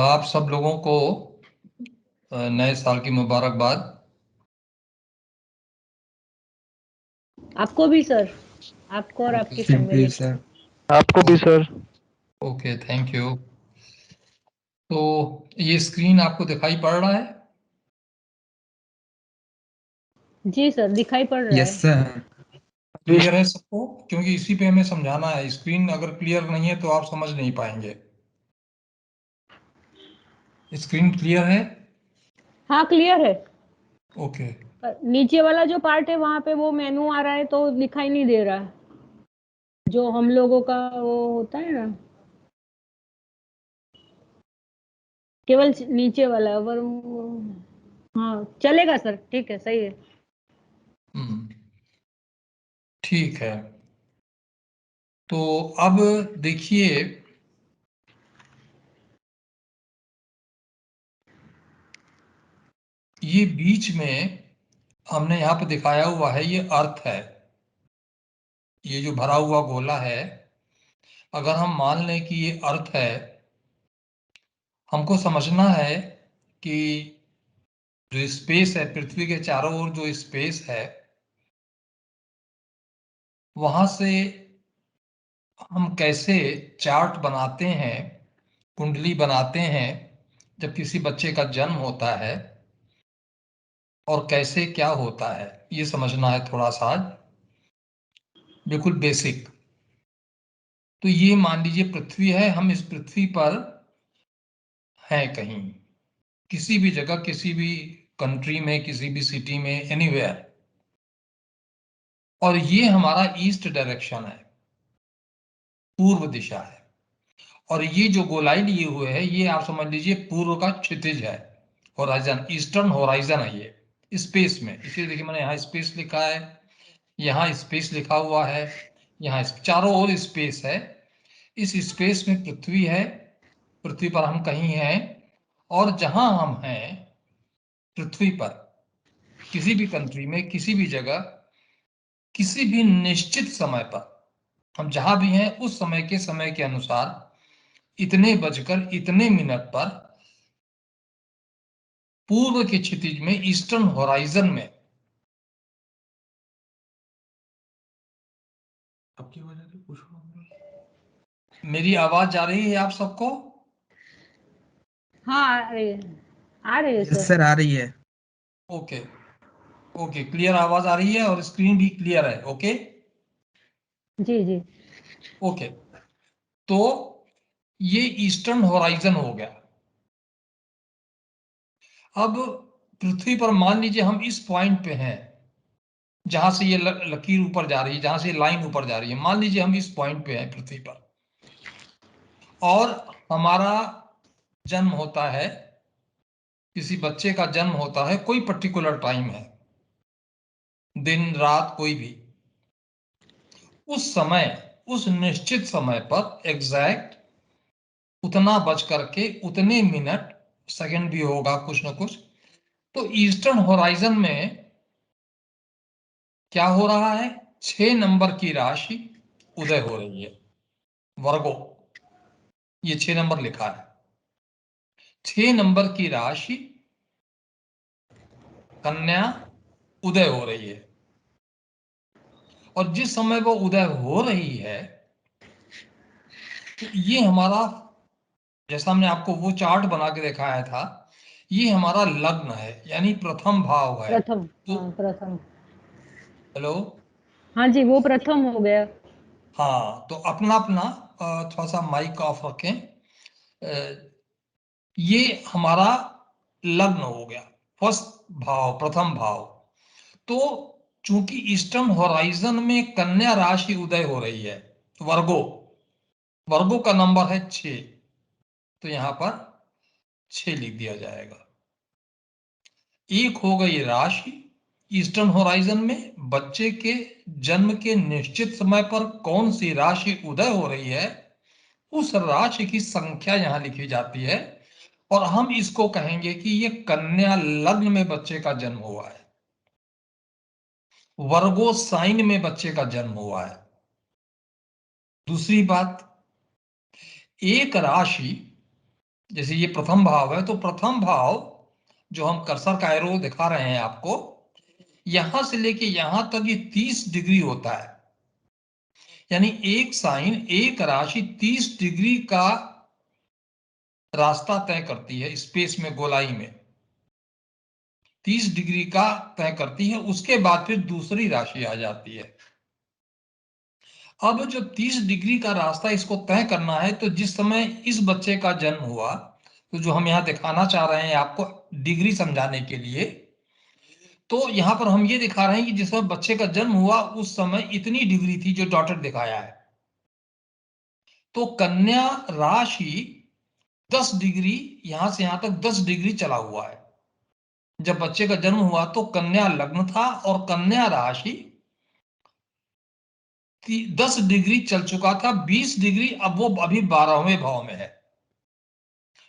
आप सब लोगों को नए साल की मुबारकबाद। आपको भी सर, आपको और आपकी फैमिली। सर आपको भी सर। Okay, thank you. तो ये स्क्रीन आपको दिखाई पड़ रहा है? जी सर, दिखाई पड़ रहा यस है। सर। क्लियर है सबको? क्योंकि इसी पे हमें समझाना है। स्क्रीन अगर क्लियर नहीं है तो आप समझ नहीं पाएंगे। स्क्रीन क्लियर है? हाँ, क्लियर है। ओके। नीचे वाला जो पार्ट है वहां पे वो मेनू आ रहा है तो दिखाई नहीं दे रहा, जो हम लोगों का वो होता है ना, केवल नीचे वाला। अगर हाँ चलेगा सर, ठीक है, सही है। हम्म, ठीक है। तो अब देखिए, ये बीच में हमने यहाँ पे दिखाया हुआ है, ये अर्थ है। ये जो भरा हुआ गोला है, अगर हम मान लें कि ये अर्थ है, हमको समझना है कि जो स्पेस है, पृथ्वी के चारों ओर जो स्पेस है, वहां से हम कैसे चार्ट बनाते हैं, कुंडली बनाते हैं जब किसी बच्चे का जन्म होता है, और कैसे क्या होता है, ये समझना है थोड़ा सा आज, बिल्कुल बेसिक। तो ये मान लीजिए पृथ्वी है, हम इस पृथ्वी पर हैं कहीं, किसी भी जगह, किसी भी कंट्री में, किसी भी सिटी में, एनीवेयर। और ये हमारा ईस्ट डायरेक्शन है, पूर्व दिशा है। और ये जो गोलाई लिए हुए है, ये आप समझ लीजिए पूर्व का क्षितिज है, होराइजन, ईस्टर्न होराइजन है ये स्पेस में। इसीलिए देखिए मैंने यहाँ स्पेस लिखा है, यहाँ स्पेस लिखा हुआ है, यहाँ चारों ओर स्पेस है। इस स्पेस में पृथ्वी है, पृथ्वी पर हम कहीं हैं। और जहां हम हैं पृथ्वी पर, किसी भी कंट्री में, किसी भी जगह, किसी भी निश्चित समय पर, हम जहां भी हैं उस समय के अनुसार इतने बजकर इतने मिनट पर पूर्व के क्षितिज में, ईस्टर्न होराइजन में। आपकी आवाज आ रही है? पूछो। मेरी आवाज जा रही है आप सबको? हाँ, आ रही है यस सर। सर, आ रही है। ओके, ओके, क्लियर आवाज आ रही है और स्क्रीन भी क्लियर है। ओके, जी जी। ओके। तो ये ईस्टर्न होराइजन हो गया। अब पृथ्वी पर मान लीजिए हम इस पॉइंट पे हैं, जहां से ये लकीर ऊपर जा रही है, जहां से लाइन ऊपर जा रही है, मान लीजिए हम इस पॉइंट पे हैं पृथ्वी पर, और हमारा जन्म होता है, किसी बच्चे का जन्म होता है, कोई पर्टिकुलर टाइम है, दिन रात कोई भी, उस समय, उस निश्चित समय पर एग्जैक्ट उतना बज करके उतने मिनट, सेकंड भी होगा कुछ ना कुछ, तो ईस्टर्न होराइजन में क्या हो रहा है? 6 नंबर की राशि उदय हो रही है, वर्गो। ये 6 नंबर लिखा है, 6 नंबर की राशि कन्या उदय हो रही है। और जिस समय वो उदय हो रही है, तो ये हमारा, जैसा हमने आपको वो चार्ट बना के दिखाया था, ये हमारा लग्न है, यानी प्रथम भाव है। प्रथम, तो हाँ प्रथम। हेलो, हाँ जी, वो प्रथम हो गया। हाँ, तो अपना अपना थोड़ा सा माइक ऑफ रखें। ये हमारा लग्न हो गया, फर्स्ट भाव, प्रथम भाव। तो चूंकि ईस्टर्न होराइजन में कन्या राशि उदय हो रही है, वर्गो, वर्गो का नंबर है 6, तो यहां पर 6 लिख दिया जाएगा। एक हो गई राशि ईस्टर्न होराइजन में, बच्चे के जन्म के निश्चित समय पर कौन सी राशि उदय हो रही है, उस राशि की संख्या यहां लिखी जाती है। और हम इसको कहेंगे कि ये कन्या लग्न में बच्चे का जन्म हुआ है, वर्गो साइन में बच्चे का जन्म हुआ है। दूसरी बात, एक राशि जैसे ये प्रथम भाव है, तो प्रथम भाव जो हम कर्सर का एरो दिखा रहे हैं आपको, यहां से लेके यहां तक ये 30 डिग्री होता है। यानी एक साइन, एक राशि 30 डिग्री का रास्ता तय करती है स्पेस में, गोलाई में 30 डिग्री का तय करती है। उसके बाद फिर दूसरी राशि आ जाती है। अब जो 30 डिग्री का रास्ता इसको तय करना है, तो जिस समय इस बच्चे का जन्म हुआ, तो जो हम यहां दिखाना चाह रहे हैं आपको डिग्री समझाने के लिए, तो यहां पर हम ये दिखा रहे हैं कि जिस समय बच्चे का जन्म हुआ उस समय इतनी डिग्री थी जो डॉटेड दिखाया है। तो कन्या राशि 10 डिग्री, यहां से यहां तक 10 डिग्री चला हुआ है। जब बच्चे का जन्म हुआ तो कन्या लग्न था और कन्या राशि 10 डिग्री चल चुका था। 20 डिग्री अब वो अभी 12वें भाव में है।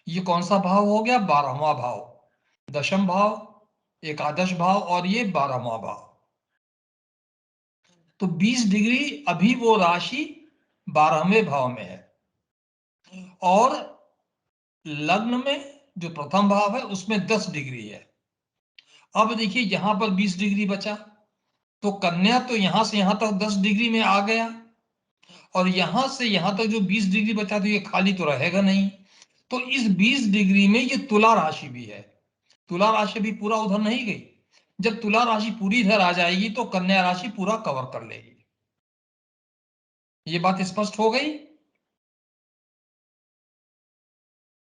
ये कौन सा भाव हो गया? 12वां भाव, दशम भाव, एकादश भाव, और ये 12वां भाव। तो 20 डिग्री अभी वो राशि 12वें भाव में है, और लग्न में जो प्रथम भाव है उसमें 10 डिग्री है। अब देखिए यहां पर 20 डिग्री बचा, तो कन्या तो यहां से यहां तक 10 डिग्री में आ गया, और यहां से यहां तक जो 20 डिग्री बचा तो ये खाली तो रहेगा नहीं। तो इस 20 डिग्री में ये तुला राशि भी है। तुला राशि भी पूरा उधर नहीं गई। जब तुला राशि पूरी इधर आ जाएगी तो कन्या राशि पूरा कवर कर लेगी। ये बात स्पष्ट हो गई?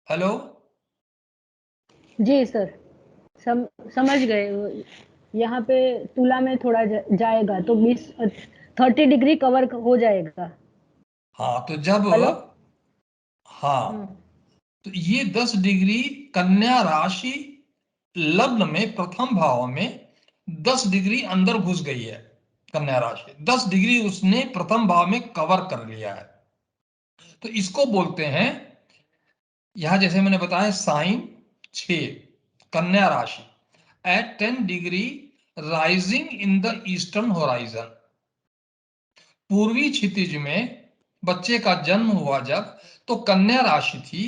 हेलो? जी सर, समझ गए। यहाँ पे तुला में थोड़ा जाएगा तो 30 डिग्री कवर हो जाएगा। हाँ, तो जब, हेलो। हाँ, तो ये 10 डिग्री कन्या राशि लग्न में प्रथम भाव में 10 डिग्री अंदर घुस गई है। कन्या राशि 10 डिग्री उसने प्रथम भाव में कवर कर लिया है। तो इसको बोलते हैं, यहां जैसे मैंने बताया, साइन 6, कन्या राशि at 10 degree rising in the eastern horizon. पूर्वी क्षितिज में बच्चे का जन्म हुआ जब, तो कन्या राशि थी,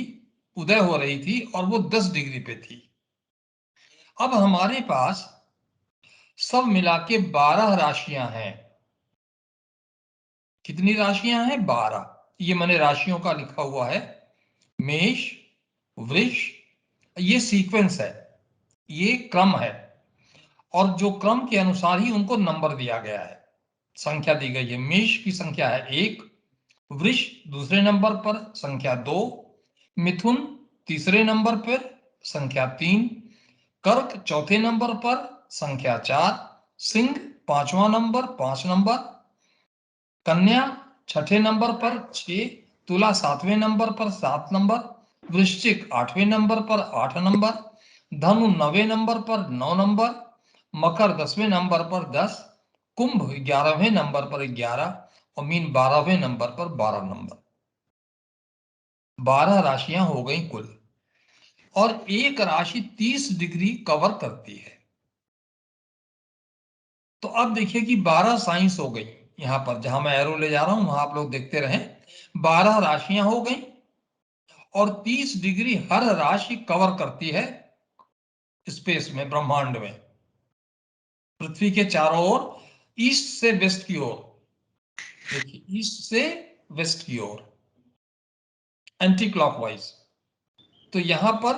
उदय हो रही थी, और वो 10 डिग्री पे थी। अब हमारे पास सब मिला के 12 राशियां हैं। कितनी राशियां हैं? 12। ये मैंने राशियों का लिखा हुआ है, मेष, वृष, ये सीक्वेंस है, ये क्रम है, और जो क्रम के अनुसार ही उनको नंबर दिया गया है, संख्या दी गई है। मेष की संख्या है 1, वृष दूसरे नंबर पर संख्या 2, मिथुन तीसरे नंबर पर संख्या 3, कर्क चौथे नंबर पर संख्या 4, सिंह पांचवा नंबर 5 नंबर, कन्या छठे नंबर पर 6, तुला सातवें नंबर पर 7 नंबर, वृश्चिक 8वें नंबर पर 8 नंबर, धनु 9वें नंबर पर 9 नंबर, मकर 10वें नंबर पर 10, कुंभ 11वें नंबर पर 11, और मीन 12वें नंबर पर 12 नंबर। 12 राशियां हो गई कुल, और एक राशि 30 डिग्री कवर करती है। तो अब देखिए कि 12 साइंस हो गई। यहां पर जहां मैं एरो ले जा रहा हूं वहां आप लोग देखते रहें, 12 राशियां हो गई, और 30 डिग्री हर राशि कवर करती है स्पेस में, ब्रह्मांड में, पृथ्वी के चारों ओर, ईस्ट से वेस्ट की ओर। देखिए, ईस्ट से वेस्ट की ओर, एंटी क्लॉकवाइज। तो यहां पर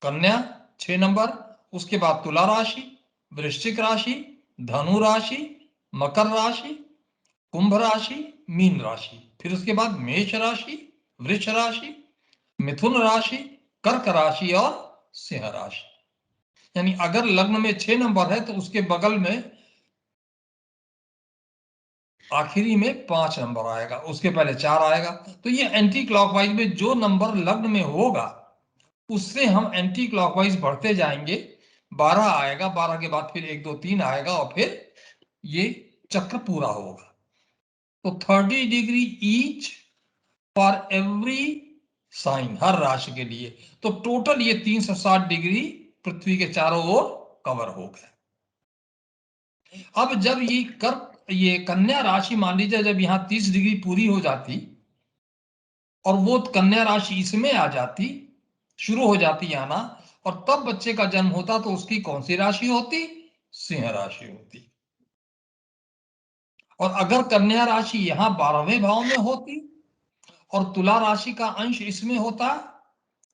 कन्या 6 नंबर, उसके बाद तुला राशि, वृश्चिक राशि, धनु राशि, मकर राशि, कुंभ राशि, मीन राशि, फिर उसके बाद मेष राशि, वृष राशि, मिथुन राशि, कर्क राशि और सिंह राशि। यानी अगर लग्न में 6 नंबर है तो उसके बगल में आखिरी में 5 नंबर आएगा, उसके पहले 4 आएगा। तो ये एंटी क्लॉकवाइज में जो नंबर लग्न में होगा उससे हम एंटी क्लॉकवाइज बढ़ते जाएंगे। 12 आएगा, 12 के बाद फिर 1 2 3 आएगा, और फिर ये चक्र पूरा होगा। तो 30 degree each for every sign, हर राशि के लिए। तो टोटल ये 360 डिग्री पृथ्वी के चारों ओर कवर हो गए। अब जब ये कन्या राशि मान लीजिए जब यहां 30 डिग्री पूरी हो जाती, और वो कन्या राशि इसमें आ जाती, शुरू हो जाती आना, और तब बच्चे का जन्म होता तो उसकी कौन सी राशि होती? सिंह राशि होती। और अगर कन्या राशि यहां 12वें भाव में होती और तुला राशि का अंश इसमें होता,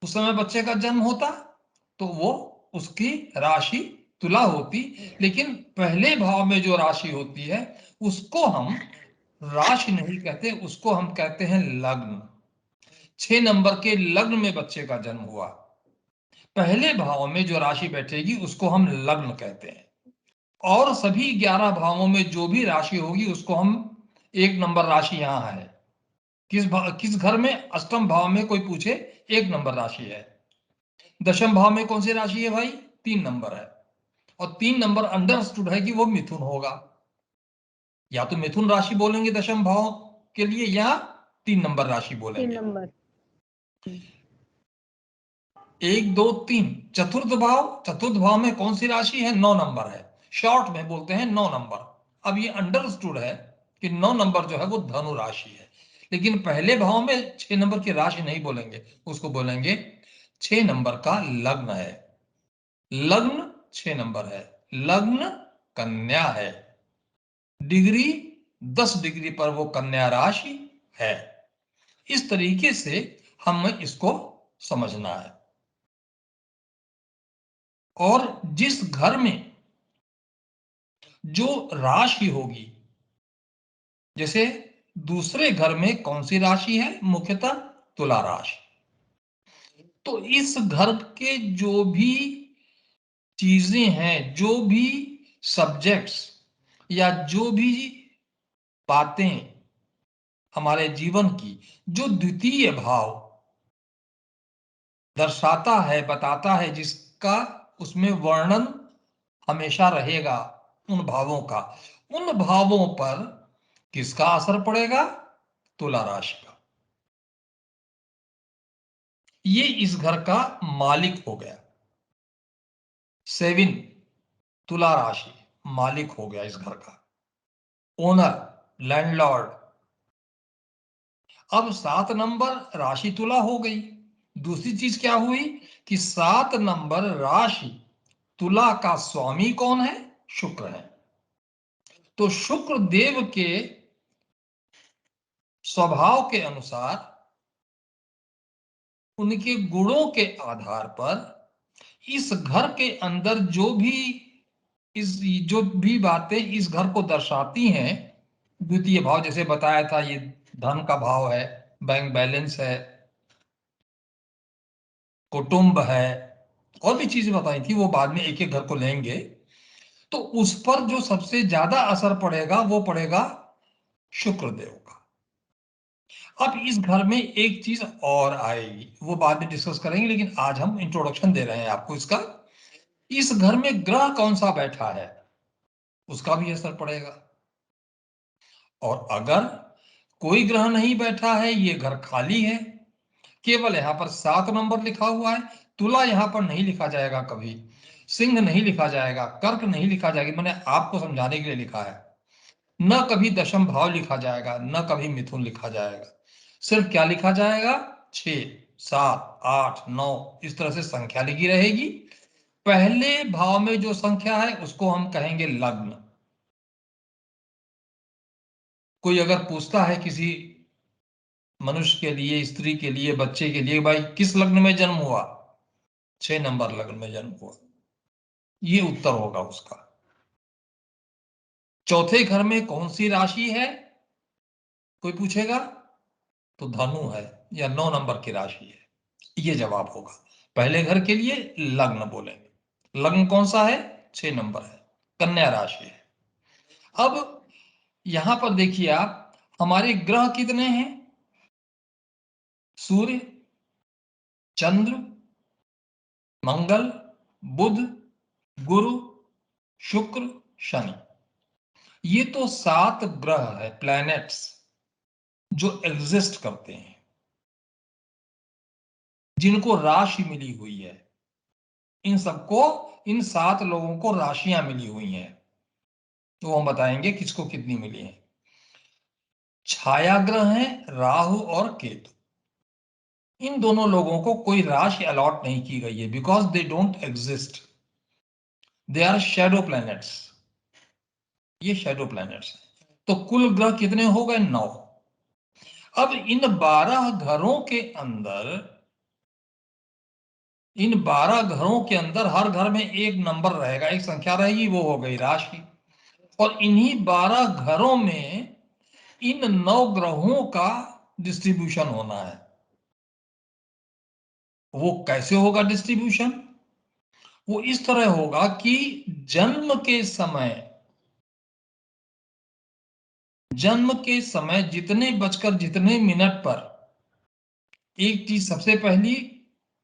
उस समय बच्चे का जन्म होता, तो वो उसकी राशि तुला होती। लेकिन पहले भाव में जो राशि होती है उसको हम राशि नहीं कहते, उसको हम कहते हैं लग्न। 6 नंबर के लग्न में बच्चे का जन्म हुआ, पहले भाव में जो राशि बैठेगी उसको हम लग्न कहते हैं। और सभी 11 भावों में जो भी राशि होगी उसको हम 1 नंबर राशि यहां है। किस घर में अष्टम भाव में कोई पूछे 1 नंबर राशि है, दशम भाव में कौन सी राशि है भाई? 3 नंबर है। और 3 नंबर अंडरस्टूड है कि वो मिथुन होगा, या तो मिथुन राशि बोलेंगे दशम भाव के लिए, या 3 नंबर राशि 3 बोलेंगे। नंबर। 1 2 3 चतुर्थ भाव में कौन सी राशि है? 9 नंबर है, शॉर्ट में बोलते हैं 9 नंबर। अब ये अंडरस्टूड है कि 9 नंबर जो है वो धनु राशि है, लेकिन पहले भाव में 6 नंबर की राशि नहीं बोलेंगे, उसको बोलेंगे 6 नंबर का लग्न है। लग्न 6 नंबर है, लग्न कन्या है, डिग्री 10 डिग्री पर वो कन्या राशि है। इस तरीके से हमें इसको समझना है। और जिस घर में जो राशि होगी, जैसे दूसरे घर में कौन सी राशि है? मुख्यतः तुला राशि। तो इस घर के जो भी चीजें हैं, जो भी सब्जेक्ट्स या जो भी बातें हमारे जीवन की, जो द्वितीय भाव दर्शाता है, बताता है, जिसका उसमें वर्णन हमेशा रहेगा उन भावों का, उन भावों पर किसका असर पड़ेगा? तुला राशि का। ये इस घर का मालिक हो गया। 7 तुला राशि मालिक हो गया इस घर का, ओनर, लैंडलॉर्ड। अब 7 नंबर राशि तुला हो गई। दूसरी चीज क्या हुई कि 7 नंबर राशि तुला का स्वामी कौन है? शुक्र है। तो शुक्र देव के स्वभाव के अनुसार, उनके गुणों के आधार पर, इस घर के अंदर जो भी बातें इस घर को दर्शाती हैं, द्वितीय भाव जैसे बताया था, ये धन का भाव है, बैंक बैलेंस है, कुटुंब है, और भी चीजें बताई थी, वो बाद में एक एक घर को लेंगे। तो उस पर जो सबसे ज्यादा असर पड़ेगा वो पड़ेगा शुक्रदेव का। अब इस घर में एक चीज और आएगी, वो बाद में डिस्कस करेंगे, लेकिन आज हम इंट्रोडक्शन दे रहे हैं आपको इसका। इस घर में ग्रह कौन सा बैठा है उसका भी असर पड़ेगा। और अगर कोई ग्रह नहीं बैठा है, ये घर खाली है, केवल यहां पर 7 नंबर लिखा हुआ है, तुला यहां पर नहीं लिखा जाएगा कभी, सिंह नहीं लिखा जाएगा, कर्क नहीं लिखा जाएगा, मैंने आपको समझाने के लिए लिखा है। न कभी दशम भाव लिखा जाएगा, न कभी मिथुन लिखा जाएगा। सिर्फ क्या लिखा जाएगा? 6 7 8 9 इस तरह से संख्या लिखी रहेगी। पहले भाव में जो संख्या है उसको हम कहेंगे लग्न। कोई अगर पूछता है किसी मनुष्य के लिए, स्त्री के लिए, बच्चे के लिए, भाई किस लग्न में जन्म हुआ? 6 नंबर लग्न में जन्म हुआ, ये उत्तर होगा उसका। चौथे घर में कौन सी राशि है कोई पूछेगा, तो धनु है, या 9 नंबर की राशि है, ये जवाब होगा। पहले घर के लिए लग्न बोलेंगे। लग्न कौन सा है? 6 नंबर है, कन्या राशि है। अब यहां पर देखिए आप, हमारे ग्रह कितने हैं? सूर्य, चंद्र, मंगल, बुध, गुरु, शुक्र, शनि। ये तो 7 ग्रह है, प्लैनेट्स, जो एग्जिस्ट करते हैं, जिनको राशि मिली हुई है। इन सबको, इन 7 लोगों को राशियां मिली हुई हैं, तो हम बताएंगे किसको कितनी मिली है। छाया ग्रह हैं राहु और केतु, इन दोनों लोगों को कोई राशि अलॉट नहीं की गई है, because they don't exist, they are shadow planets. ये शैडो प्लैनेट्स हैं। तो कुल ग्रह कितने हो गए? 9। अब इन 12 घरों के अंदर, इन 12 घरों के अंदर हर घर में एक नंबर रहेगा, एक संख्या रहेगी, वो हो गई राशि। और इन्हीं 12 घरों में इन 9 ग्रहों का डिस्ट्रीब्यूशन होना है। वो कैसे होगा डिस्ट्रीब्यूशन? वो इस तरह होगा कि जन्म के समय, जन्म के समय जितने बजकर जितने मिनट पर एक चीज सबसे पहली,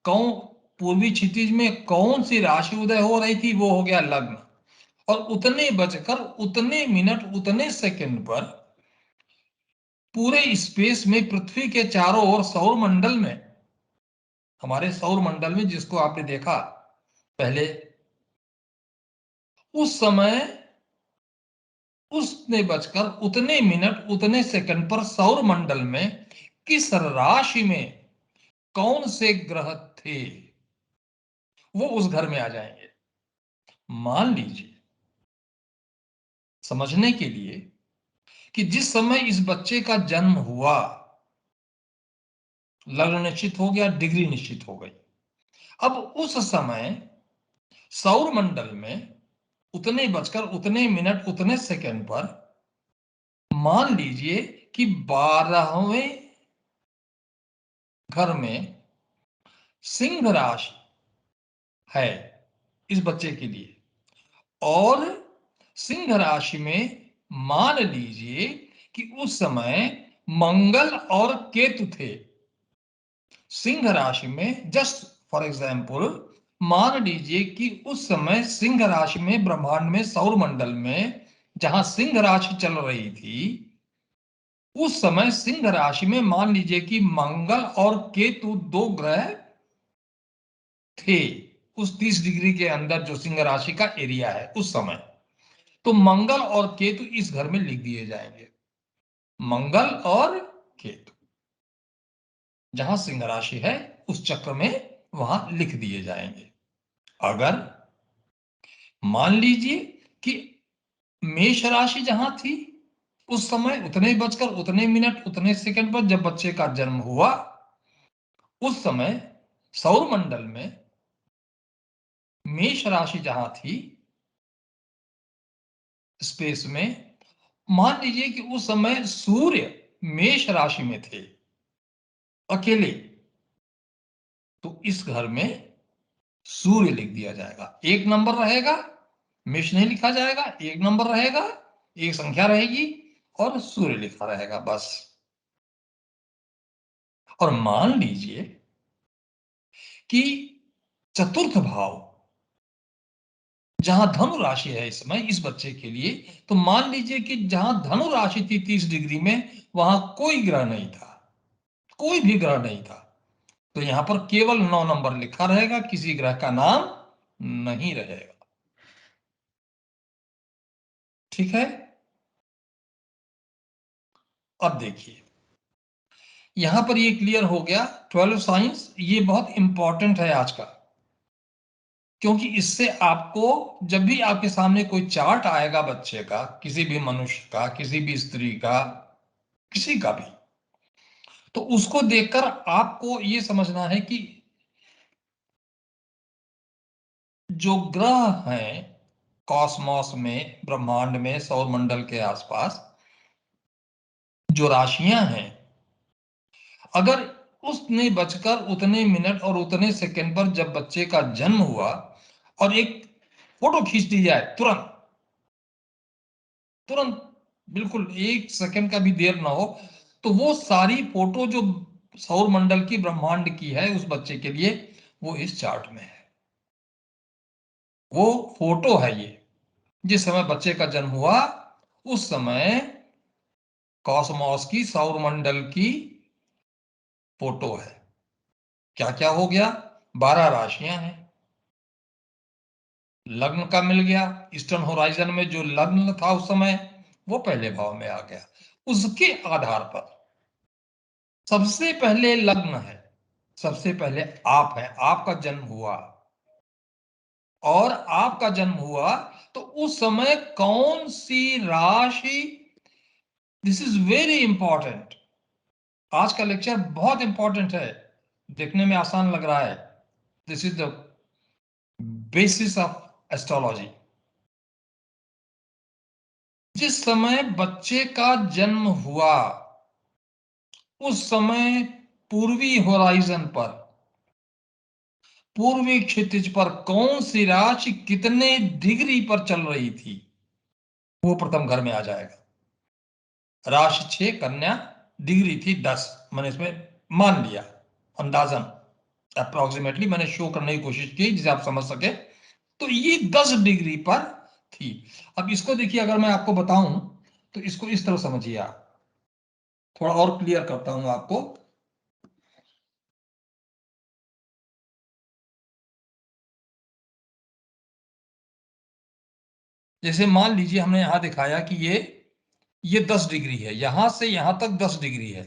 कौन पूर्वी क्षितिज में कौन सी राशि उदय हो रही थी, वो हो गया लग्न। और उतने बजकर उतने मिनट उतने सेकंड पर पूरे स्पेस में पृथ्वी के चारों ओर सौर मंडल में, हमारे सौर मंडल में जिसको आपने देखा पहले, उस समय उसने बजकर उतने मिनट उतने सेकंड पर सौर मंडल में किस राशि में कौन से ग्रह थे, वो उस घर में आ जाएंगे। मान लीजिए समझने के लिए कि जिस समय इस बच्चे का जन्म हुआ, लग्न निश्चित हो गया, डिग्री निश्चित हो गई। अब उस समय सौर मंडल में उतने बजकर उतने मिनट उतने सेकंड पर मान लीजिए कि 12वें घर में सिंह राशि है इस बच्चे के लिए, और सिंह राशि में मान लीजिए कि उस समय मंगल और केतु थे। सिंह राशि में जस्ट फॉर एग्जाम्पल मान लीजिए कि उस समय सिंह राशि में ब्रह्मांड में सौर मंडल में जहां सिंह राशि चल रही थी, उस समय सिंह राशि में मान लीजिए कि मंगल और केतु 2 ग्रह थे उस 30 डिग्री के अंदर जो सिंह राशि का एरिया है उस समय। तो मंगल और केतु इस घर में लिख दिए जाएंगे, मंगल और केतु जहां सिंह राशि है उस चक्र में वहां लिख दिए जाएंगे। अगर मान लीजिए कि मेष राशि जहां थी उस समय उतने बजकर उतने मिनट उतने सेकंड पर जब बच्चे का जन्म हुआ, उस समय सौर मंडल में मेष राशि जहां थी स्पेस में, मान लीजिए कि उस समय सूर्य मेष राशि में थे अकेले, तो इस घर में सूर्य लिख दिया जाएगा। एक नंबर रहेगा, मेष नहीं लिखा जाएगा, एक नंबर रहेगा, एक संख्या रहेगी और सूर्य लिखा रहेगा बस। और मान लीजिए कि चतुर्थ भाव जहां धनु राशि है इस समय इस बच्चे के लिए, तो मान लीजिए कि जहां धनु राशि थी 30 डिग्री में, वहां कोई ग्रह नहीं था, कोई भी ग्रह नहीं था, तो यहां पर केवल 9 नंबर लिखा रहेगा, किसी ग्रह का नाम नहीं रहेगा। ठीक है, अब देखिए यहां पर ये क्लियर हो गया। 12 साइंस ये बहुत इंपॉर्टेंट है आज का, क्योंकि इससे आपको जब भी आपके सामने कोई चार्ट आएगा बच्चे का, किसी भी मनुष्य का, किसी भी स्त्री का, किसी का भी, तो उसको देखकर आपको ये समझना है कि जो ग्रह हैं कॉस्मॉस में, ब्रह्मांड में, सौर मंडल के आसपास जो राशियां हैं, अगर उसने बचकर उतने मिनट और उतने सेकंड पर जब बच्चे का जन्म हुआ और एक फोटो खींच दी जाए तुरंत तुरंत, बिल्कुल 1 सेकंड का भी देर ना हो, तो वो सारी फोटो जो सौर मंडल की ब्रह्मांड की है उस बच्चे के लिए, वो इस चार्ट में है। वो फोटो है ये, जिस समय बच्चे का जन्म हुआ उस समय कॉस्मॉस की, सौर मंडल की फोटो है। क्या क्या हो गया? 12 राशियां हैं, लग्न का मिल गया, ईस्टर्न होराइजन में जो लग्न था उस समय वो पहले भाव में आ गया। उसके आधार पर सबसे पहले लग्न है, सबसे पहले आप है, आपका जन्म हुआ, और आपका जन्म हुआ तो उस समय कौन सी राशि, दिस इज वेरी इंपॉर्टेंट। आज का लेक्चर बहुत इंपॉर्टेंट है, देखने में आसान लग रहा है। This is the basis of astrology. जिस समय बच्चे का जन्म हुआ उस समय पूर्वी होराइजन पर, पूर्वी क्षितिज पर कौन सी राशि कितने डिग्री पर चल रही थी, वो प्रथम घर में आ जाएगा। राशि 6 कन्या, डिग्री थी 10। मैंने इसमें मान लिया अंदाजन, अप्रोक्सीमेटली मैंने शो करने की कोशिश की जिसे आप समझ सके। तो ये 10 डिग्री पर थी। अब इसको देखिए, अगर मैं आपको बताऊं तो इसको इस तरह समझिए आप, थोड़ा और क्लियर करता हूं आपको। जैसे मान लीजिए हमने यहां दिखाया कि ये 10 डिग्री है, यहां से यहां तक 10 डिग्री है।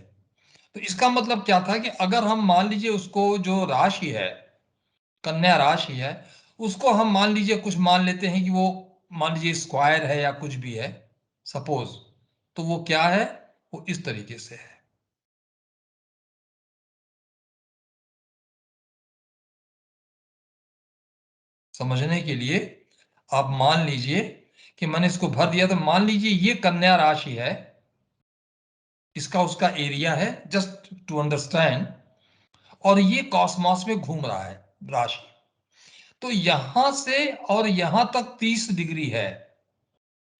तो इसका मतलब क्या था कि अगर हम मान लीजिए उसको, जो राशि है, कन्या राशि है, उसको हम मान लीजिए कुछ मान लेते हैं कि वो मान लीजिए स्क्वायर है या कुछ भी है सपोज, तो वो क्या है, वो इस तरीके से है। समझने के लिए आप मान लीजिए कि मैंने इसको भर दिया, तो मान लीजिए ये कन्या राशि है, इसका उसका एरिया है, जस्ट टू अंडरस्टैंड। और ये कॉस्मॉस में घूम रहा है राशि, तो यहां से और यहां तक 30 डिग्री है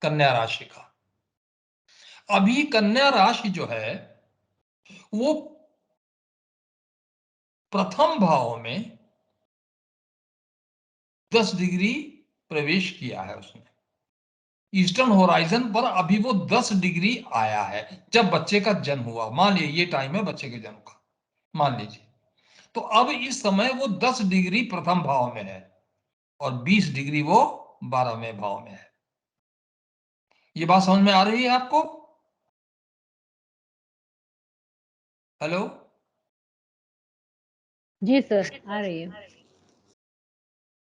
कन्या राशि का। अभी कन्या राशि जो है वो प्रथम भाव में 10 डिग्री प्रवेश किया है उसने। ईस्टर्न होराइजन पर अभी वो 10 डिग्री आया है जब बच्चे का जन्म हुआ। मान लीजिए ये टाइम है बच्चे के जन्म का, मान लीजिए। तो अब इस समय वो 10 डिग्री प्रथम भाव में है और 20 डिग्री वो 12वें भाव में है। ये बात समझ में आ रही है आपको? हेलो? जी सर, आ रही है।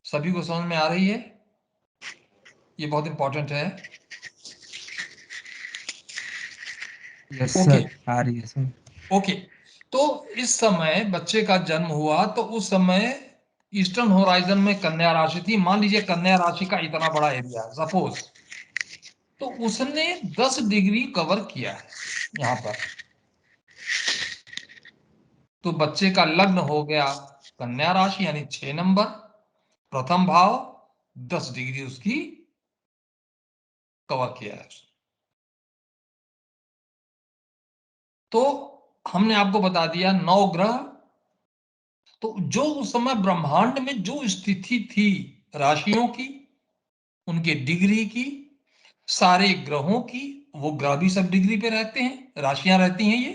सभी को समझ में आ रही है? ये बहुत इंपॉर्टेंट है। यस ओके सर, आ रही है सर। ओके। तो इस समय बच्चे का जन्म हुआ तो उस समय ईस्टर्न होराइजन में कन्या राशि थी। मान लीजिए कन्या राशि का इतना बड़ा एरिया सपोज, तो उसने 10 डिग्री कवर किया है यहां पर। तो बच्चे का लग्न हो गया कन्या राशि यानी 6 नंबर, प्रथम भाव, 10 डिग्री उसकी कवर किया है। तो हमने आपको बता दिया 9 ग्रह। तो जो उस समय ब्रह्मांड में जो स्थिति थी राशियों की, उनके डिग्री की, सारे ग्रहों की, वो ग्रह भी सब डिग्री पे रहते हैं, राशियां रहती हैं ये।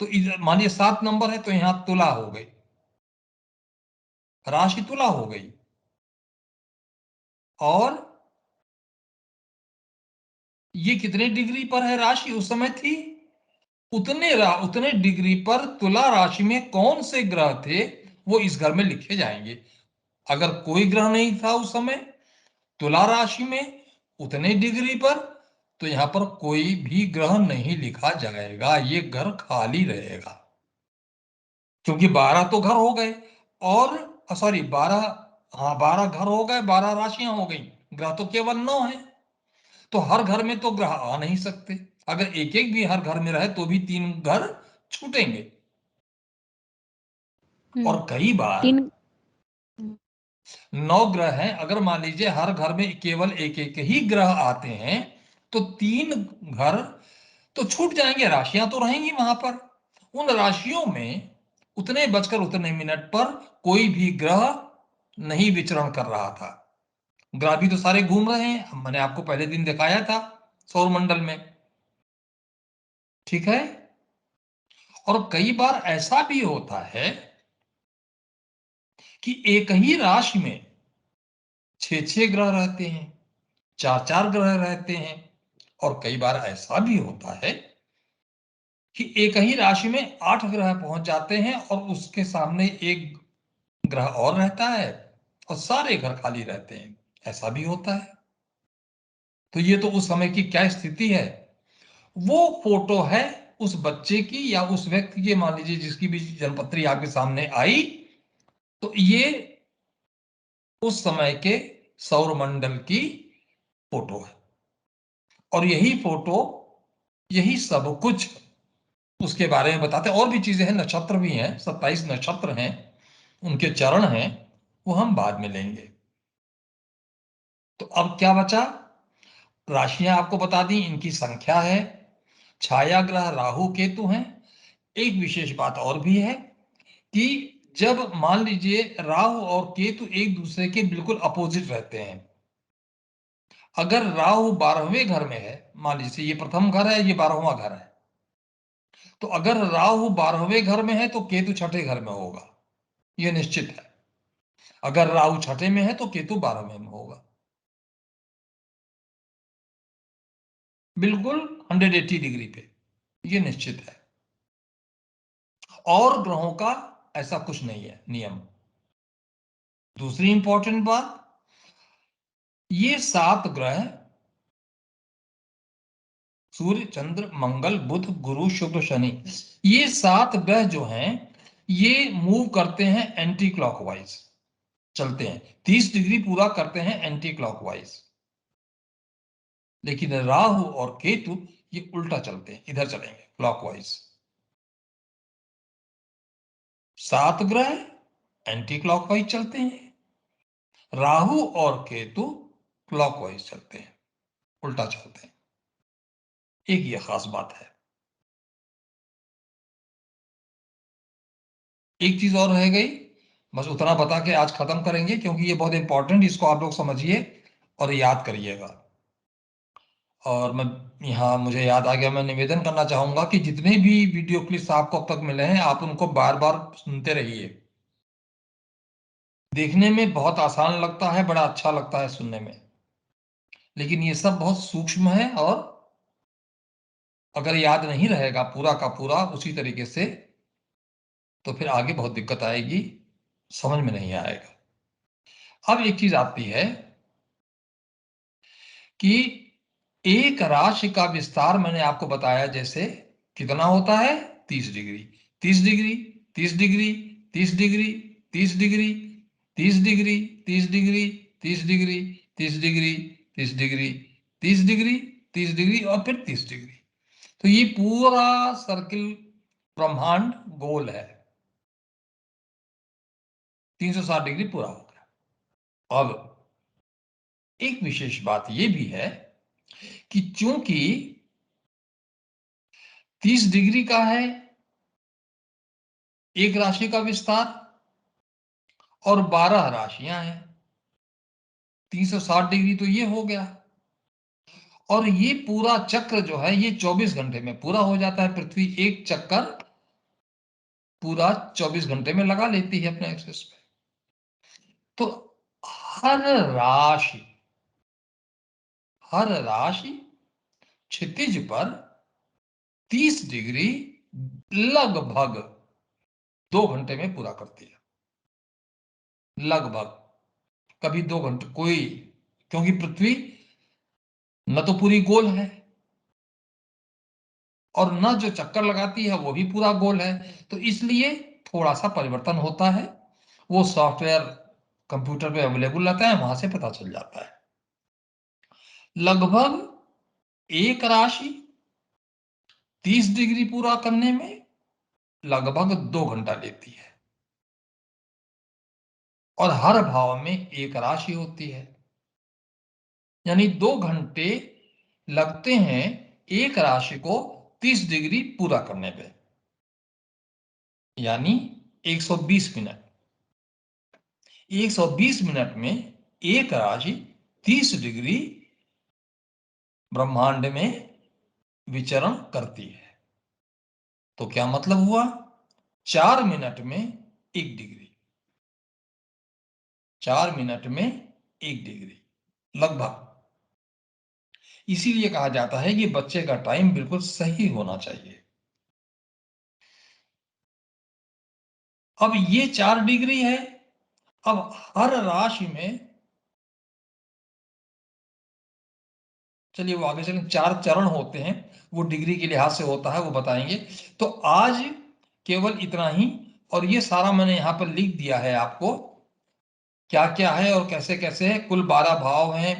तो मानिए 7 नंबर है तो यहां तुला हो गई, राशि तुला हो गई। और ये कितने डिग्री पर है राशि उस समय थी, उतने डिग्री पर तुला राशि में कौन से ग्रह थे वो इस घर में लिखे जाएंगे। अगर कोई ग्रह नहीं था उस समय तुला राशि में उतने डिग्री पर, तो यहां पर कोई भी ग्रह नहीं लिखा जाएगा, ये घर खाली रहेगा। क्योंकि 12 तो घर हो गए, और सॉरी 12, हाँ 12 घर हो गए, 12 राशियां हो गई, ग्रह तो केवल 9 है। तो हर घर में तो ग्रह आ नहीं सकते, अगर एक एक भी हर घर में रहे तो भी 3 घर छूटेंगे। और कई बार तीन। 9 ग्रह हैं, अगर मान लीजिए हर घर में केवल एक एक ही ग्रह आते हैं तो 3 घर तो छूट जाएंगे, राशियां तो रहेंगी वहां पर। उन राशियों में उतने बजकर उतने मिनट पर कोई भी ग्रह नहीं विचरण कर रहा था। ग्रह भी तो सारे घूम रहे हैं, मैंने आपको पहले दिन दिखाया था सौर मंडल में, ठीक है। और कई बार ऐसा भी होता है कि एक ही राशि में 6 ग्रह रहते हैं, 4 ग्रह रहते हैं। और कई बार ऐसा भी होता है कि एक ही राशि में 8 ग्रह पहुंच जाते हैं और उसके सामने एक ग्रह और रहता है और सारे घर खाली रहते हैं, ऐसा भी होता है। तो ये तो उस समय की क्या स्थिति है। वो फोटो है उस बच्चे की या उस व्यक्ति की, मान लीजिए जिसकी भी जन्मपत्री आपके सामने आई, तो ये उस समय के सौरमंडल की फोटो है। और यही फोटो, यही सब कुछ उसके बारे में बताते हैं। और भी चीजें हैं, नक्षत्र भी हैं, 27 नक्षत्र हैं, उनके चरण हैं, वो हम बाद में लेंगे। तो अब क्या बचा, राशियां आपको बता दी, इनकी संख्या है, छाया ग्रह राहु केतु हैं। एक विशेष बात और भी है कि जब मान लीजिए राहु और केतु एक दूसरे के बिल्कुल अपोजिट रहते हैं, अगर राहु 12वें घर में है, मान लीजिए ये प्रथम घर है, ये 12वां घर है, तो अगर राहु 12वें घर में है तो केतु छठे घर में होगा, यह निश्चित है। अगर राहु छठे में है तो केतु 12वें में होगा, बिल्कुल 180 डिग्री पे, यह निश्चित है। और ग्रहों का ऐसा कुछ नहीं है नियम। दूसरी इंपॉर्टेंट बात, ये 7 ग्रह सूर्य चंद्र मंगल बुध गुरु शुक्र शनि, ये 7 ग्रह जो हैं ये मूव करते हैं एंटी क्लॉकवाइज, चलते हैं 30 डिग्री पूरा करते हैं एंटी क्लॉकवाइज। लेकिन राहु और केतु ये उल्टा चलते हैं, इधर चलेंगे क्लॉकवाइज। 7 ग्रह एंटी क्लॉकवाइज चलते हैं, राहु और केतु क्लॉकवाइज चलते हैं, उल्टा चलते हैं। एक ये खास बात है। एक चीज और रह गई, बस उतना बता के आज खत्म करेंगे, क्योंकि ये बहुत इंपॉर्टेंट, इसको आप लोग समझिए और याद करिएगा। और मैं यहाँ, मुझे याद आ गया, मैं निवेदन करना चाहूंगा कि जितने भी वीडियो क्लिप्स आपको अब तक मिले हैं आप उनको बार बार सुनते रहिए। देखने में बहुत आसान लगता है, बड़ा अच्छा लगता है सुनने में, लेकिन ये सब बहुत सूक्ष्म है, और अगर याद नहीं रहेगा पूरा का पूरा उसी तरीके से तो फिर आगे बहुत दिक्कत आएगी, समझ में नहीं आएगा। अब एक चीज आती है कि एक राशि का विस्तार मैंने आपको बताया, जैसे कितना होता है, 30 degree, 30 degree, 30 degree, 30 degree, 30 degree, 30 degree, 30 degree, 30 degree, 30 degree, 30 degree, 30 degree, 30 degree और फिर 30 डिग्री। तो ये पूरा सर्किल ब्रह्मांड गोल है, 360 डिग्री पूरा हो गया। अब एक विशेष बात यह भी है कि चूंकि 30 डिग्री का है एक राशि का विस्तार और 12 राशियां हैं, 360 डिग्री तो ये हो गया, और ये पूरा चक्र जो है ये 24 घंटे में पूरा हो जाता है। पृथ्वी एक चक्कर पूरा 24 घंटे में लगा लेती है अपने एक्सेस में। तो हर राशि, हर राशि क्षितिज पर 30 डिग्री लगभग 2 घंटे में पूरा करती है, लगभग। कभी 2 घंटे कोई, क्योंकि पृथ्वी न तो पूरी गोल है और न जो चक्कर लगाती है वो भी पूरा गोल है, तो इसलिए थोड़ा सा परिवर्तन होता है। वो सॉफ्टवेयर कंप्यूटर पे अवेलेबल रहता है, वहां से पता चल जाता है। लगभग एक राशि 30 डिग्री पूरा करने में लगभग 2 घंटा लेती है, और हर भाव में एक राशि होती है, यानी 2 घंटे लगते हैं एक राशि को 30 डिग्री पूरा करने पे, यानी 120 मिनट। 120 मिनट में एक राशि 30 डिग्री ब्रह्मांड में विचरण करती है। तो क्या मतलब हुआ, 4 मिनट में 1 डिग्री, 4 मिनट में 1 डिग्री लगभग। इसीलिए कहा जाता है कि बच्चे का टाइम बिल्कुल सही होना चाहिए। अब ये 4 डिग्री है। अब हर राशि में, चलिए वो आगे चलें, 4 चरण होते हैं, वो डिग्री के लिहाज से होता है, वो बताएंगे। तो आज केवल इतना ही, और ये सारा मैंने यहाँ पर लिख दिया है आपको, क्या क्या है और कैसे कैसे है। कुल 12 भाव हैं,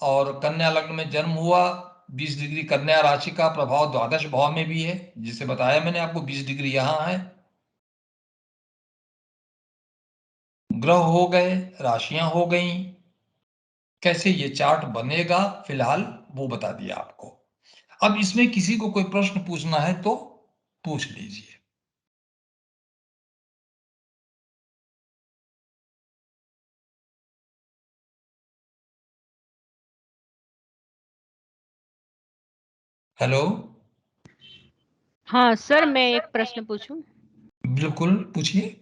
और कन्या लग्न में जन्म हुआ, 20 डिग्री कन्या राशि का प्रभाव द्वादश भाव में भी है, जिसे बताया मैंने आपको, 20 डिग्री यहाँ है। ग्रह हो गए, राशियां हो गई, कैसे ये चार्ट बनेगा फिलहाल वो बता दिया आपको। अब इसमें किसी को कोई प्रश्न पूछना है तो पूछ लीजिए। हेलो, हाँ सर, मैं एक प्रश्न पूछूं? बिल्कुल पूछिए।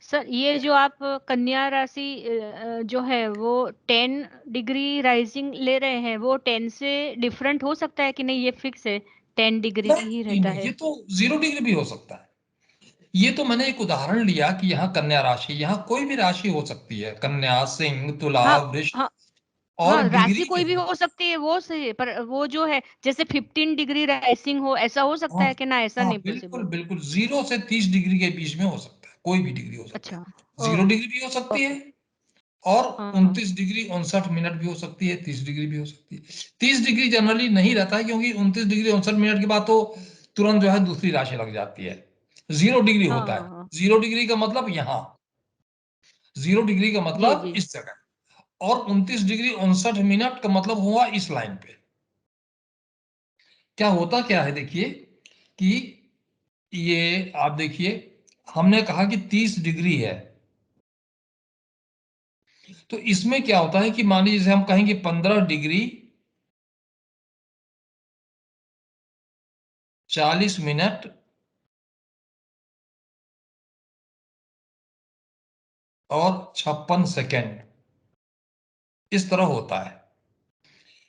सर, ये जो आप कन्या राशि जो है वो 10 डिग्री राइजिंग ले रहे हैं, वो 10 से डिफरेंट हो सकता है कि नहीं, ये फिक्स है 10 डिग्री ही नहीं रहता नहीं, है? ये तो 0 डिग्री भी हो सकता है। ये तो मैंने एक उदाहरण लिया कि यहाँ कन्या राशि, यहाँ कोई भी राशि हो सकती है, कन्या, सिंह, तुला, हाँ वृष, हाँ और हाँ, राशि डिग्री जो कोई भी है। हो सकती है, वो सही है, पर वो जो है जैसे 15 डिग्री राइजिंग हो, ऐसा हो सकता हाँ है कि ना? ऐसा हाँ, नहीं बिल्कुल पॉसिबल? बिल्कुल, 0 से 30 डिग्री के बीच में हो सकता है, कोई भी डिग्री हो सकता अच्छा। है। ओ, 0 डिग्री भी हो सकती है, ओके। और हाँ 29 डिग्री 59 मिनट भी हो सकती है, 30 डिग्री भी हो सकती है। 30 डिग्री जनरली नहीं रहता है, क्योंकि 29 डिग्री 59 मिनट के बाद तो तुरंत जो है दूसरी राशि लग जाती है। 0 डिग्री हाँ होता हाँ है। हाँ। 0 डिग्री का मतलब यहाँ, 0 डिग्री का जी मतलब जी। इस जगह, और 29 डिग्री 59 मिनट का मतलब हुआ इस लाइन पे। क्या होता क्या है देखिए, कि ये आप देखिए, हमने कहा कि 30 डिग्री है, तो इसमें क्या होता है कि मान लीजिए जैसे हम कहेंगे 15 डिग्री 40 मिनट और 56 सेकेंड, इस तरह होता है।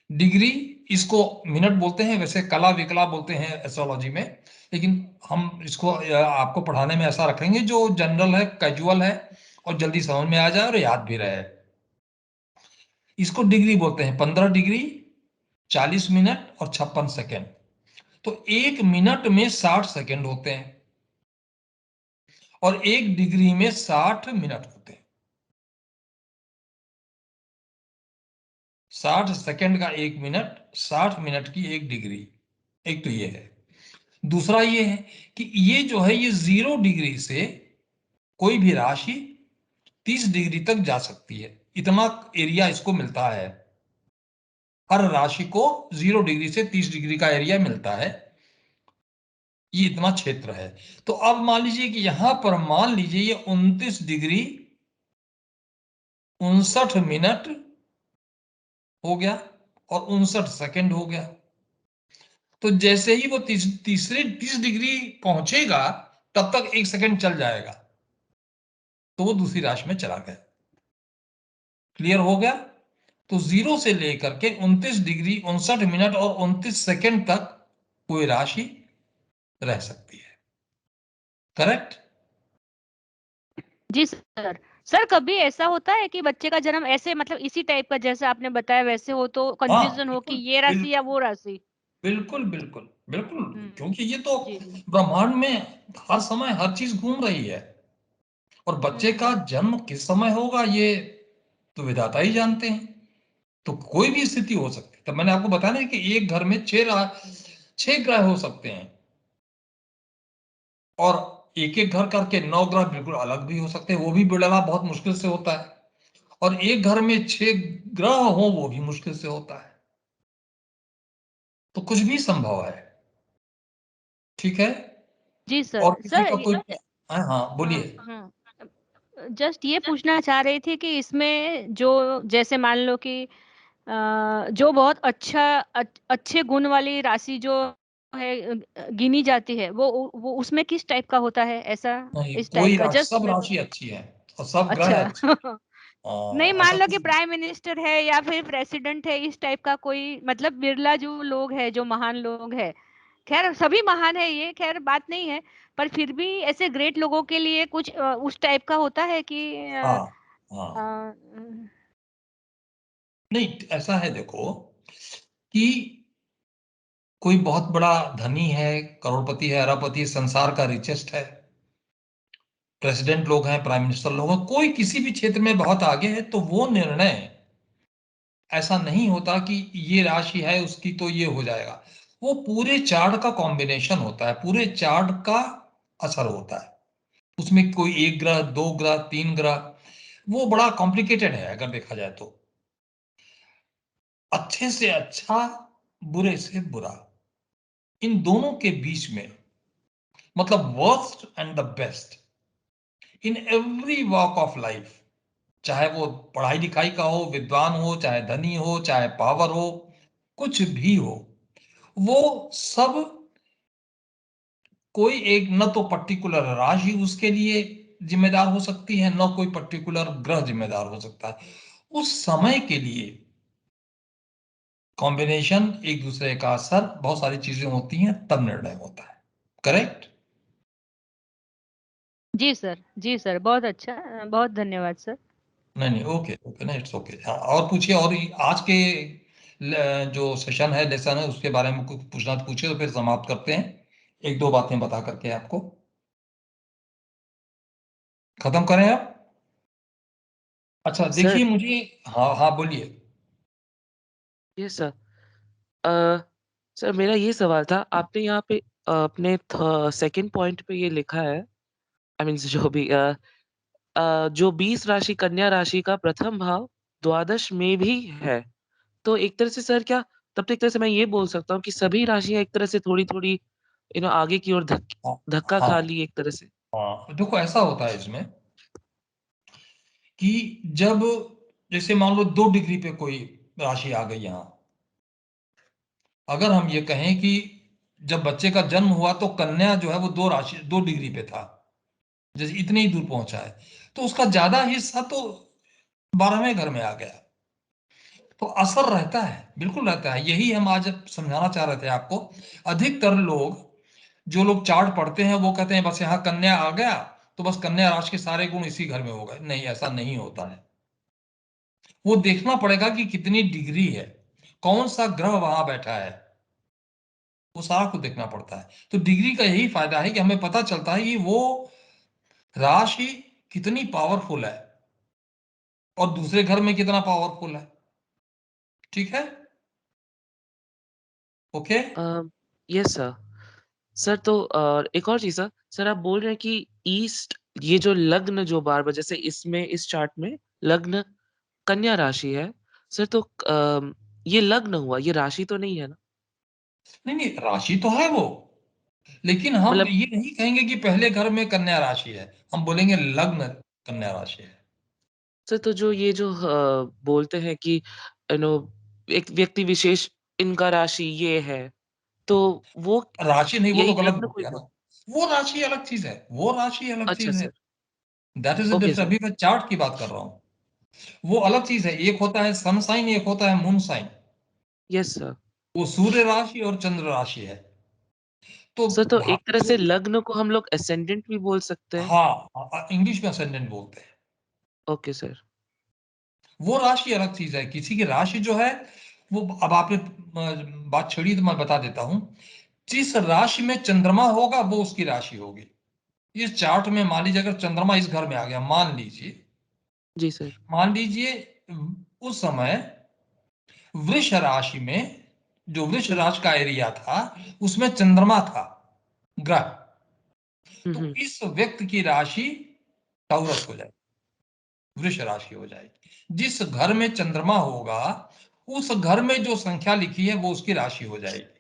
डिग्री, इसको मिनट बोलते हैं, वैसे कला विकला बोलते हैं एस्ट्रोलॉजी में, लेकिन हम इसको आपको पढ़ाने में ऐसा रखेंगे जो जनरल है, कैजुअल है, और जल्दी समझ में आ जाए और याद भी रहे। इसको डिग्री बोलते हैं, 15 डिग्री 40 मिनट और 56 सेकेंड। तो 1 मिनट में 60 सेकेंड होते हैं, और 1 डिग्री में 60 मिनट होते हैं। 60 सेकेंड का 1 मिनट, 60 मिनट की 1 डिग्री। एक तो ये है। दूसरा ये है कि ये जो है, ये 0 डिग्री से कोई भी राशि 30 डिग्री तक जा सकती है, इतना एरिया इसको मिलता है। हर राशि को 0 डिग्री से 30 डिग्री का एरिया मिलता है, ये इतना क्षेत्र है। तो अब मान लीजिए कि यहां पर मान लीजिए ये 29 डिग्री 59 मिनट हो गया, और 59 सेकेंड हो गया। तो जैसे ही वो तीसरे 30 डिग्री पहुंचेगा, तब तक 1 सेकेंड चल जाएगा, तो वो दूसरी राशि में चला गया। क्लियर हो गया? तो 0 से लेकर के 29 डिग्री 59 मिनट और 29 सेकेंड तक कोई राशि रह सकती है। करेक्ट? जी सर। सर, कभी ऐसा होता है कि बच्चे का जन्म ऐसे, मतलब इसी टाइप का जैसे आपने बताया वैसे हो, तो हाँ, कंफ्यूजन हो कि बिल्कुल ये राशि या बिल्कुल वो राशि? बिल्कुल बिल्कुल बिल्कुल, क्योंकि ये तो जी जी। ब्रह्मांड में हर समय हर चीज घूम रही है, और बच्चे का हम्म। जन्म किस समय होगा ये तो विधाता ही जानते हैं। तो कोई भी स्थिति हो सकती है। तो मैंने आपको बताया ना कि एक घर में 6 ग्रह हो सकते हैं, और एक एक घर करके 9 ग्रह बिल्कुल अलग भी हो सकते हैं, वो भी बिड़ला बहुत मुश्किल से होता है। और एक घर में 6 ग्रह हो, वो भी मुश्किल से होता है। तो कुछ भी संभव है। ठीक है? जी और सर। किसी सर का कोई, हाँ हाँ, हाँ बोलिए। हाँ, जस्ट ये पूछना चाह रही थी कि इसमें जो, जैसे मान लो कि जो बहुत अच्छे गुण वाली राशि जो है गिनी जाती है, वो उसमें किस टाइप का होता है, ऐसा? नहीं, इस कोई टाइप का राशि, जस्ट सब मैं। राशि अच्छी है, और सब ग्रह अच्छा। अच्छे हैं। नहीं, मान ऐसा लो कुछ कि नहीं। प्राइम मिनिस्टर है या फिर प्रेसिडेंट है, इस टाइप का कोई, मतलब बिरला जो लोग है, जो महान लोग है, खैर सभी महान है, ये खैर बात नहीं है, पर फिर भी ऐसे ग्रेट लोगों के लिए कुछ उस टाइप का होता है कि हाँ हाँ, अ, नहीं ऐसा है देखो कि कोई बहुत बड़ा धनी है, करोड़पति है, अरबपति है, संसार का रिचेस्ट है, प्रेसिडेंट लोग हैं, प्राइम मिनिस्टर लोग हैं, कोई किसी भी क्षेत्र में बहुत आगे है, तो वो निर्णय ऐसा नहीं होता कि ये राशि है उसकी तो ये हो जाएगा। वो पूरे चार्ट का कॉम्बिनेशन होता है, पूरे चार्ट का असर होता है। उसमें कोई एक ग्रह, दो ग्रह, तीन ग्रह, वो बड़ा कॉम्प्लिकेटेड है अगर देखा जाए तो। अच्छे से अच्छा, बुरे से बुरा, इन दोनों के बीच में, मतलब worst and the best in every walk of life, चाहे वो पढ़ाई लिखाई का हो, विद्वान हो, चाहे धनी हो, चाहे पावर हो, कुछ भी हो, वो सब कोई एक न तो पर्टिकुलर राशि उसके लिए जिम्मेदार हो सकती है, न कोई पर्टिकुलर ग्रह जिम्मेदार हो सकता है। उस समय के लिए कॉम्बिनेशन, एक दूसरे का असर, बहुत सारी चीजें होती हैं, तब निर्णय होता है। करेक्ट? जी सर, जी सर, बहुत अच्छा, बहुत धन्यवाद सर। नहीं नहीं, ओके ओके, नहीं इट्स ओके। हाँ, और पूछिए, और आज के जो सेशन है, लेसन है, उसके बारे में कुछ पूछना तो पूछिए, तो फिर समाप्त करते हैं एक दो बातें बता करके आपको। खत्म करें आप? अच्छा सर। देखिए मुझे, हाँ हाँ बोलिए। ये सर, अ, सर मेरा ये सवाल था, आपने यहाँ पे अपने सेकंड पॉइंट पे ये लिखा है, आई मीन जो भी जो 20 राशि कन्या राशि का प्रथम भाव द्वादश में भी है, तो एक तरह से सर क्या, तब तो एक तरह से मैं ये बोल सकता हूँ कि सभी राशियां एक तरह से थोड़ी-थोड़ी आगे की ओर हाँ धक्का हाँ खा ली एक तरह से। हाँ, देखो ऐसा होता है इसमें कि जब, जैसे मान लो 2 डिग्री पे कोई राशि आ गई यहाँ, अगर हम ये कहें कि जब बच्चे का जन्म हुआ तो कन्या जो है वो 2 डिग्री पे था, जैसे इतने ही दूर पहुंचा है, तो उसका ज्यादा हिस्सा तो 12वें घर में आ गया। तो असर रहता है, बिल्कुल रहता है। यही हम आज समझाना चाह रहे थे आपको। अधिकतर लोग, जो लोग चार्ट पढ़ते हैं, वो कहते हैं बस यहाँ कन्या आ गया तो बस कन्या राशि के सारे गुण इसी घर में हो गए। नहीं, ऐसा नहीं होता है। वो देखना पड़ेगा कि कितनी डिग्री है, कौन सा ग्रह वहां बैठा है, वो सारा कुछ देखना पड़ता है। तो डिग्री का यही फायदा है कि हमें पता चलता है कि वो राशि कितनी पावरफुल है और दूसरे घर में कितना पावरफुल है। ठीक है? ओके। Yes sir. सर तो एक और चीज़ सर आप बोल रहे हैं कि ईस्ट, ये जो लग्न जो बार-बार जैसे इसमें इस चार्ट में लग्न कन्या राशि है, सर तो ये लग्न हुआ, ये राशि तो नहीं है ना? नहीं नहीं, राशि तो है वो, लेकिन हम मतलब ये नहीं कहेंगे कि पहले घर में कन्या राशि है, हम बोलेंगे लग्न कन्या राशि है। सर तो जो ये जो बोलते हैं कि नो एक व्यक्ति विशेष इनका राशि ये है, तो वो राशि नहीं, वो तो यही गलत लग्न बोल को ही दिया ना। बोल। वो राशि अलग चीज है, वो राशि अलग अच्छा चीज है। Sir, that is okay different. Sir, अभी मैं चार्ट की बात कर रहा हूँ, वो अलग चीज है। एक होता है सन साइन, एक होता है मून साइन। Yes sir. वो सूर्य राशि और चंद्र राशि है। तो सर तो एक तरह से लग्न को हम लोग असेंडेंट भी बोल सकते हैं। हाँ, इंग्लिश में असेंडेंट बोलते हैं। Okay sir. वो राशि अलग चीज है। किसी की राशि जो है वो, अब आपने बात छेड़ी तो मैं बता देता हूं। जिस राशि में चंद्रमा होगा वो उसकी राशि होगी। इस चार्ट में मान लीजिए अगर चंद्रमा इस घर में आ गया, जी सर। मान लीजिए उस समय वृष राशि में, जो वृष हुँ, राशि का एरिया था, उसमें चंद्रमा था ग्रह, हुँ, तो हुँ, इस व्यक्ति की राशि टॉरस हो जाएगी, वृष राशि हो जाएगी। जिस घर में चंद्रमा होगा, उस घर में जो संख्या लिखी है वो उसकी राशि हो जाएगी।